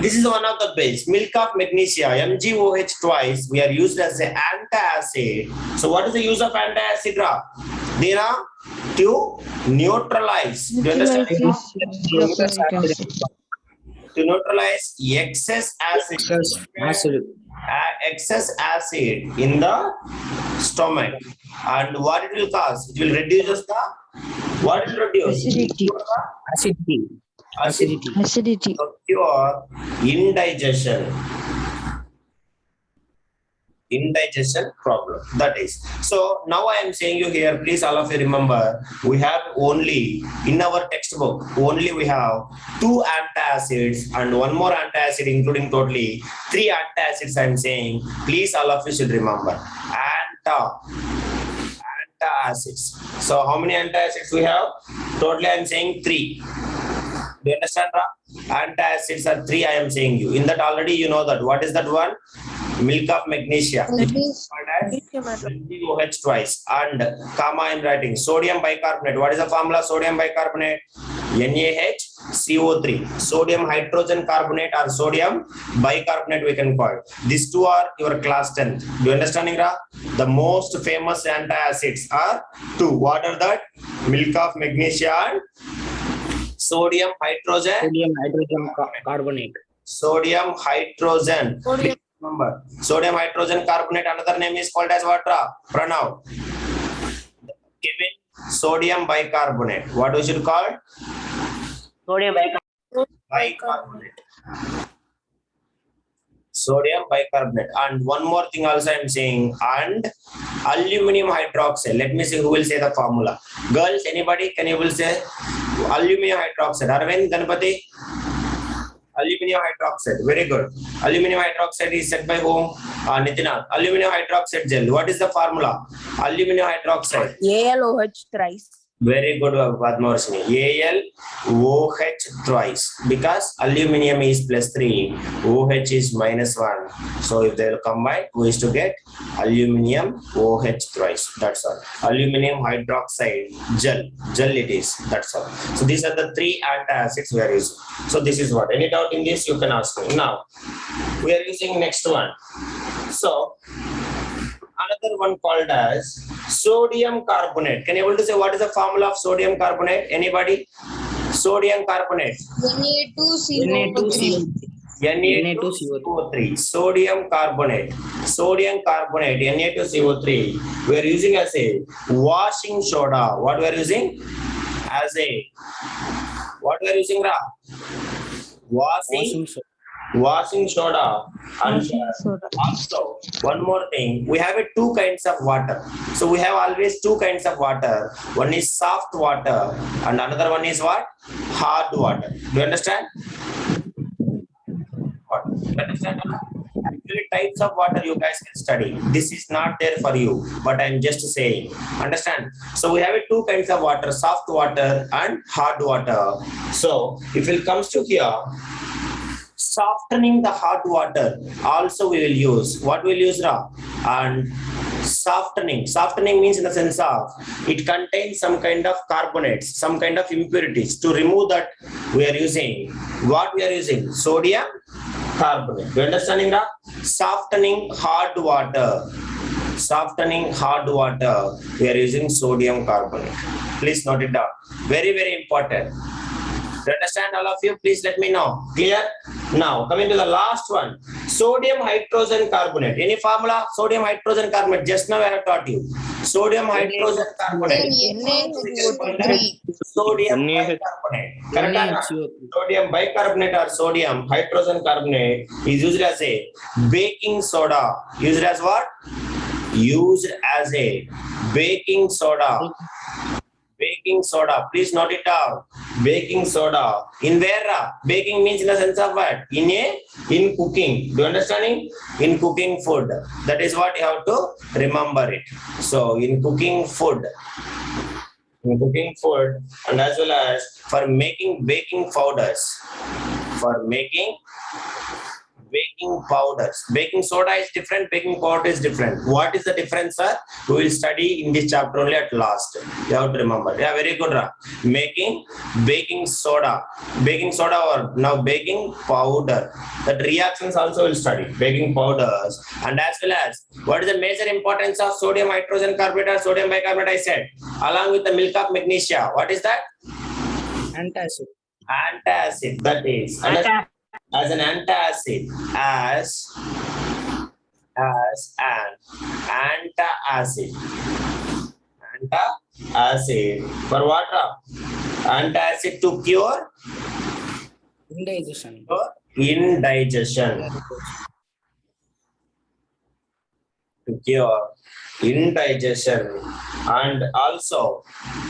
This is one of the base. Milk of magnesia, MgOH twice. We are used as an antacid. So what is the use of antacid? They are to neutralize. Do you understand? To neutralize excess acid. Excess acid in the stomach. And what it will cause? It will reduce the what it reduce? Acidity. To cure indigestion problem. That is. So now I am saying you here, please all of you remember, we have only in our textbook, only we have 2 antacids and one more antacid, including totally 3 antacids I am saying. Please all of you should remember. Antacids. So how many antacids we have? Totally I am saying 3. Do you understand? Antacids are 3 I am saying you. In that already you know that. What is that one? Milk of magnesia. MgOH twice. And comma I am writing. Sodium bicarbonate. What is the formula? Sodium bicarbonate. NaHCO3. Sodium hydrogen carbonate or sodium bicarbonate we can call it. These 2 are your class 10th. Do you understanding? The most famous antacids are 2. What are that? Milk of magnesia and sodium hydrogen carbonate. Sodium hydrogen. Remember, sodium hydrogen carbonate. Another name is called as what? Pranav. Kevin. Sodium bicarbonate. What we should call? Sodium bicarbonate. Sodium bicarbonate. And one more thing also I am saying. And aluminum hydroxide. Let me see who will say the formula. Girls, anybody? Can you will say aluminum hydroxide? Arvind, Ganpati? Aluminum hydroxide. Very good. Aluminum hydroxide is said by whom? Nitinath. Aluminum hydroxide gel. What is the formula? Aluminum hydroxide. ALOH thrice. Very good, Padmavarshini. ALOH twice. Because aluminum is +3, OH is -1. So if they will combine, we is to get aluminum OH twice. That's all. Aluminum hydroxide gel. Gel it is. That's all. So these are the 3 antacids we are using. So this is what. Any doubt in this, you can ask me. Now, we are using next one. So, another one called as sodium carbonate. Can you able to say what is the formula of sodium carbonate? Anybody? Sodium carbonate. Na2CO3. Sodium carbonate. Sodium carbonate. Na2CO3. We are using as a washing soda. What we are using? As a what we are using? Washing soda. And also one more thing, we have 2 kinds of water. So we have always 2 kinds of water. One is soft water and another one is what? Hard water. Do you understand? What? Do you understand? Actually types of water you guys can study. This is not there for you, but I'm just saying. Understand? So we have 2 kinds of water, soft water and hard water. So if it comes to here, softening the hot water also we will use. What we will use? And softening means in the sense of it contains some kind of carbonates, some kind of impurities. To remove that, we are using what we are using? Sodium carbonate. You understanding? Softening hard water. Softening hard water, we are using sodium carbonate. Please note it down. Very, very important. You understand, all of you? Please let me know. Clear? Now, coming to the last one. Sodium hydrogen carbonate. Any formula? Sodium hydrogen carbonate. Just now I have taught you. Sodium hydrogen carbonate. Sodium bicarbonate. Correct? Sodium bicarbonate or sodium hydrogen carbonate is used as a baking soda. Used as what? Used as a baking soda. Baking soda. Please note it down. Baking soda. In where? Baking means in the sense of what? In cooking. Do you understanding? In cooking food. That is what you have to remember it. So in cooking food. In cooking food and as well as for making baking powders. For making baking baking powders. Baking soda is different, baking powder is different. What is the difference, sir? We will study in this chapter only at last. You have to remember. Yeah, very good, Ra. Making baking soda or now baking powder. That reactions also will study baking powders, and as well as what is the major importance of sodium hydrogen carbonate or sodium bicarbonate, I said, along with the milk of magnesia. What is that? Antacid. Antacid, that is as an antacid, as an antacid. Antacid for what? Antacid to cure Indigestion. indigestion. To cure indigestion. And also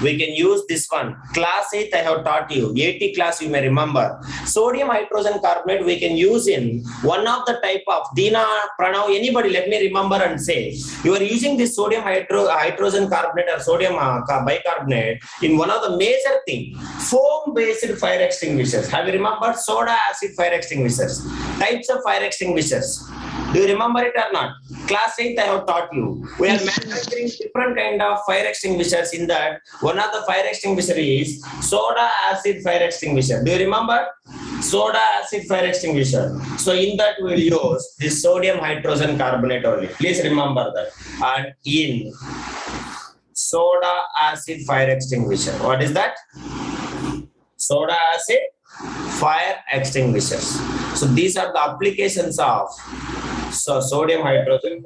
we can use this one. Class 8 I have taught you. 80 class you may remember. Sodium hydrogen carbonate we can use in one of the type of Dina, Pranav, anybody let me remember and say. You are using this sodium hydrogen carbonate or sodium bicarbonate in one of the major thing. Foam based fire extinguishers. Have you remembered soda acid fire extinguishers? Types of fire extinguishers. Do you remember it or not? Class 8 I have taught you. We are manufacturing different kind of fire extinguishers. In that, one of the fire extinguisher is soda acid fire extinguisher. Do you remember? Soda acid fire extinguisher. So in that we will use this sodium hydrogen carbonate only. Please remember that. And in soda acid fire extinguisher. What is that? Soda acid fire extinguishers. So these are the applications of sodium hydrogen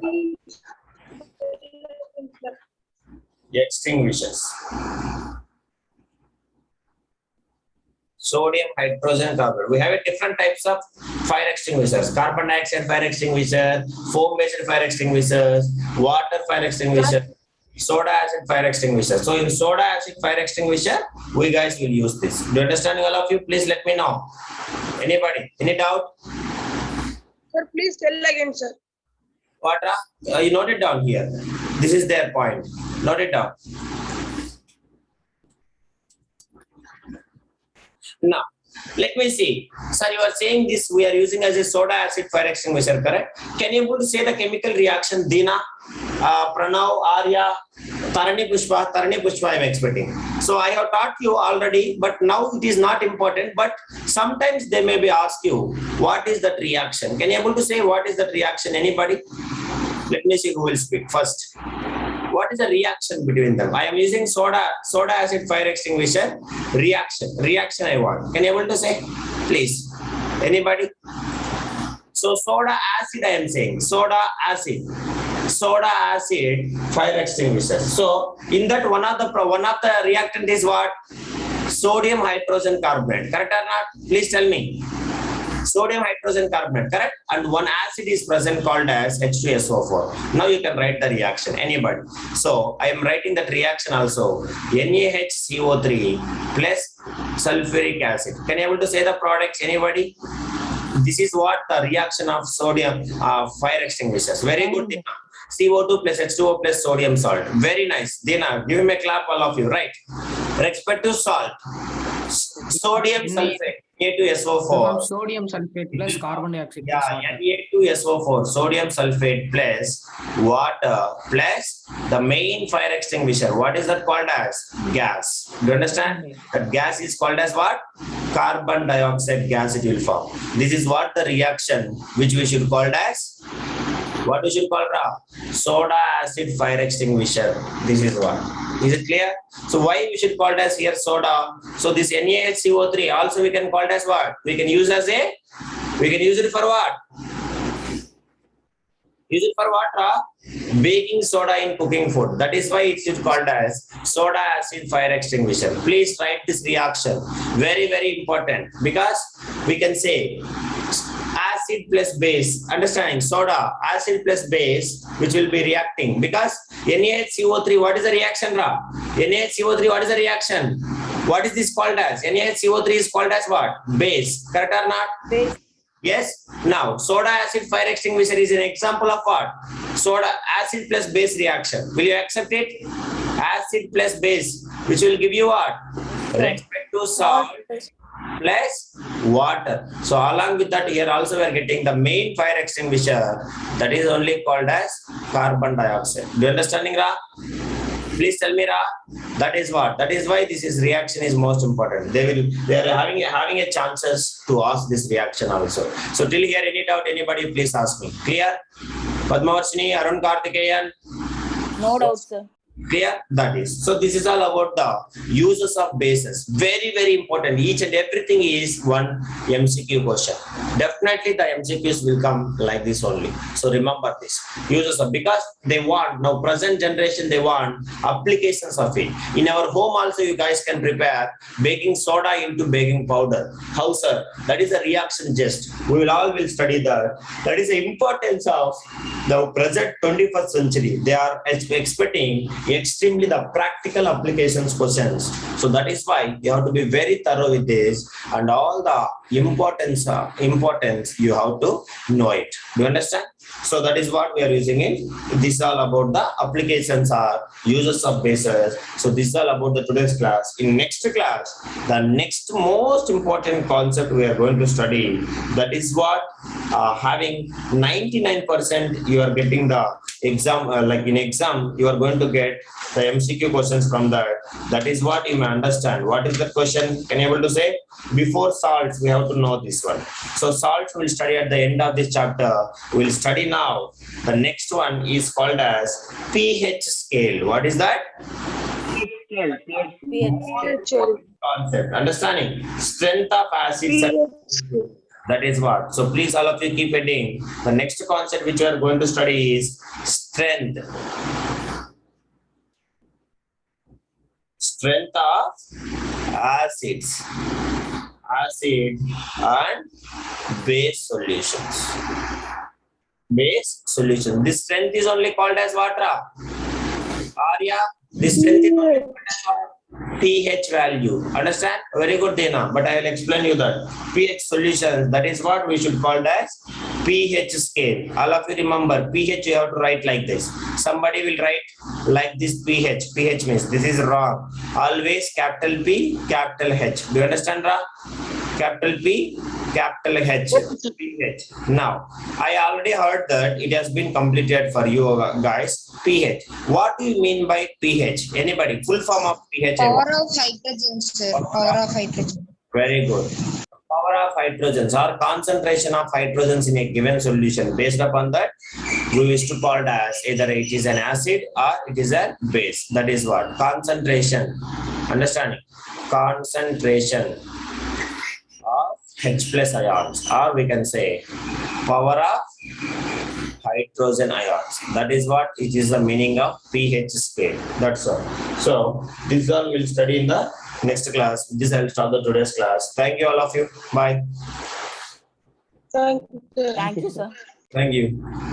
extinguishers. Sodium hydrogen carbonate. We have different types of fire extinguishers. Carbon dioxide fire extinguisher, foam based fire extinguishers, water fire extinguisher, soda acid fire extinguisher. So in soda acid fire extinguisher, we guys will use this. Do you understand, all of you? Please let me know. Anybody? Any doubt? Sir, please tell again, sir. What? You note it down here. This is their point. Note it down. Now, let me see. Sir, you are saying this we are using as a soda acid fire extinguisher, correct? Can you able to say the chemical reaction? Dina, Pranav, Arya, Tarani Pushpa I am expecting. So I have taught you already, but now it is not important. But sometimes they may be ask you, what is that reaction? Can you able to say what is that reaction? Anybody? Let me see who will speak first. What is the reaction between them? I am using soda acid fire extinguisher. Reaction I want. Can you able to say? Please. Anybody? So soda acid I am saying. Soda acid fire extinguisher. So in that one of the reactant is what? Sodium hydrogen carbonate. Correct or not? Please tell me. Sodium hydrogen carbonate, correct? And one acid is present called as H2SO4. Now you can write the reaction, anybody. So I am writing that reaction also. NaHCO3 plus sulfuric acid. Can you able to say the products, anybody? This is what the reaction of sodium fire extinguishers. Very good, Dina. CO2 plus H2O plus sodium salt. Very nice. Dina, give me a clap, all of you, right? Respective salt. Sodium sulfate, Na2SO4. Sodium sulfate plus carbon dioxide. Yeah, Na2SO4, sodium sulfate plus water plus the main fire extinguisher. What is that called as? Gas. Do you understand? That gas is called as what? Carbon dioxide gas it will form. This is what the reaction which we should call as? What we should call soda acid fire extinguisher. This is what. Is it clear? So why we should call it as here soda? So this NaHCO3 also we can call it as what? We can use as a. We can use it for what? Use it for what? Baking soda in cooking food. That is why it is called as soda acid fire extinguisher. Please write this reaction. Very, very important, because we can say acid plus base, understanding soda, acid plus base, which will be reacting, because NaHCO3, what is the reaction, Ra? NaHCO3, what is the reaction? What is this called as? NaHCO3 is called as what? Base, correct or not? Base. Yes. Now, soda acid fire extinguisher is an example of what? Soda acid plus base reaction. Will you accept it? Acid plus base, which will give you what? Respect to salt plus water. So along with that, here also we are getting the main fire extinguisher, that is only called as carbon dioxide. Do you understanding, Ra? Please tell me, Ra. That is what? That is why this is reaction is most important. They are having a chances to ask this reaction also. So till here, any doubt, anybody, please ask me. Clear? Padmavarshini, Arun Karthikeyan. No doubt, sir. Clear? That is. So this is all about the uses of bases. Very, very important. Each and everything is one MCQ question. Definitely the MCQs will come like this only. So remember this. Uses of, because they want, now present generation, they want applications of it. In our home also, you guys can prepare baking soda into baking powder. How, sir? That is a reaction just. We will all will study that. That is the importance of the present 21st century. They are expecting extremely the practical applications questions. So that is why you have to be very thorough with this, and all the importance you have to know it. Do you understand? So that is what we are using it. This is all about the applications are uses of bases. So this is all about the today's class. In next class, the next most important concept we are going to study, that is what having 99% you are getting the exam, like in exam you are going to get the MCQ questions from that. That is what you may understand. What is the question? Can you able to say? Before salts, we have to know this one. So salts we'll study at the end of this chapter. We'll study now. The next one is called as pH scale. What is that? pH. Concept. Understanding? Strength of acids. That is what. So please all of you keep heading. The next concept which we are going to study is strength. Strength of acids. Acid and base solutions. Base solution. This strength is only called as what, Ra? Arya, this strength is only called as what? pH value. Understand? Very good, Dena. But I will explain you that. pH solutions, that is what we should call as pH scale. All of you remember, pH you have to write like this. Somebody will write like this pH. pH means this is wrong. Always capital P, capital H. Do you understand, Ra? Capital P, capital H. pH. Now, I already heard that it has been completed for you guys. pH. What do you mean by pH? Anybody? Full form of pH. Power of hydrogen, sir. Power of hydrogen. Very good. Power of hydrogens or concentration of hydrogens in a given solution. Based upon that, we used to call it as either it is an acid or it is a base. That is what? Concentration. Understanding? Concentration of H plus ions, or we can say power of hydrogen ions. That is what it is the meaning of pH scale. That's all. So this one we'll study in the next class. This I will start the today's class. Thank you all of you. Bye. Thank you, sir. Thank you, sir. Thank you.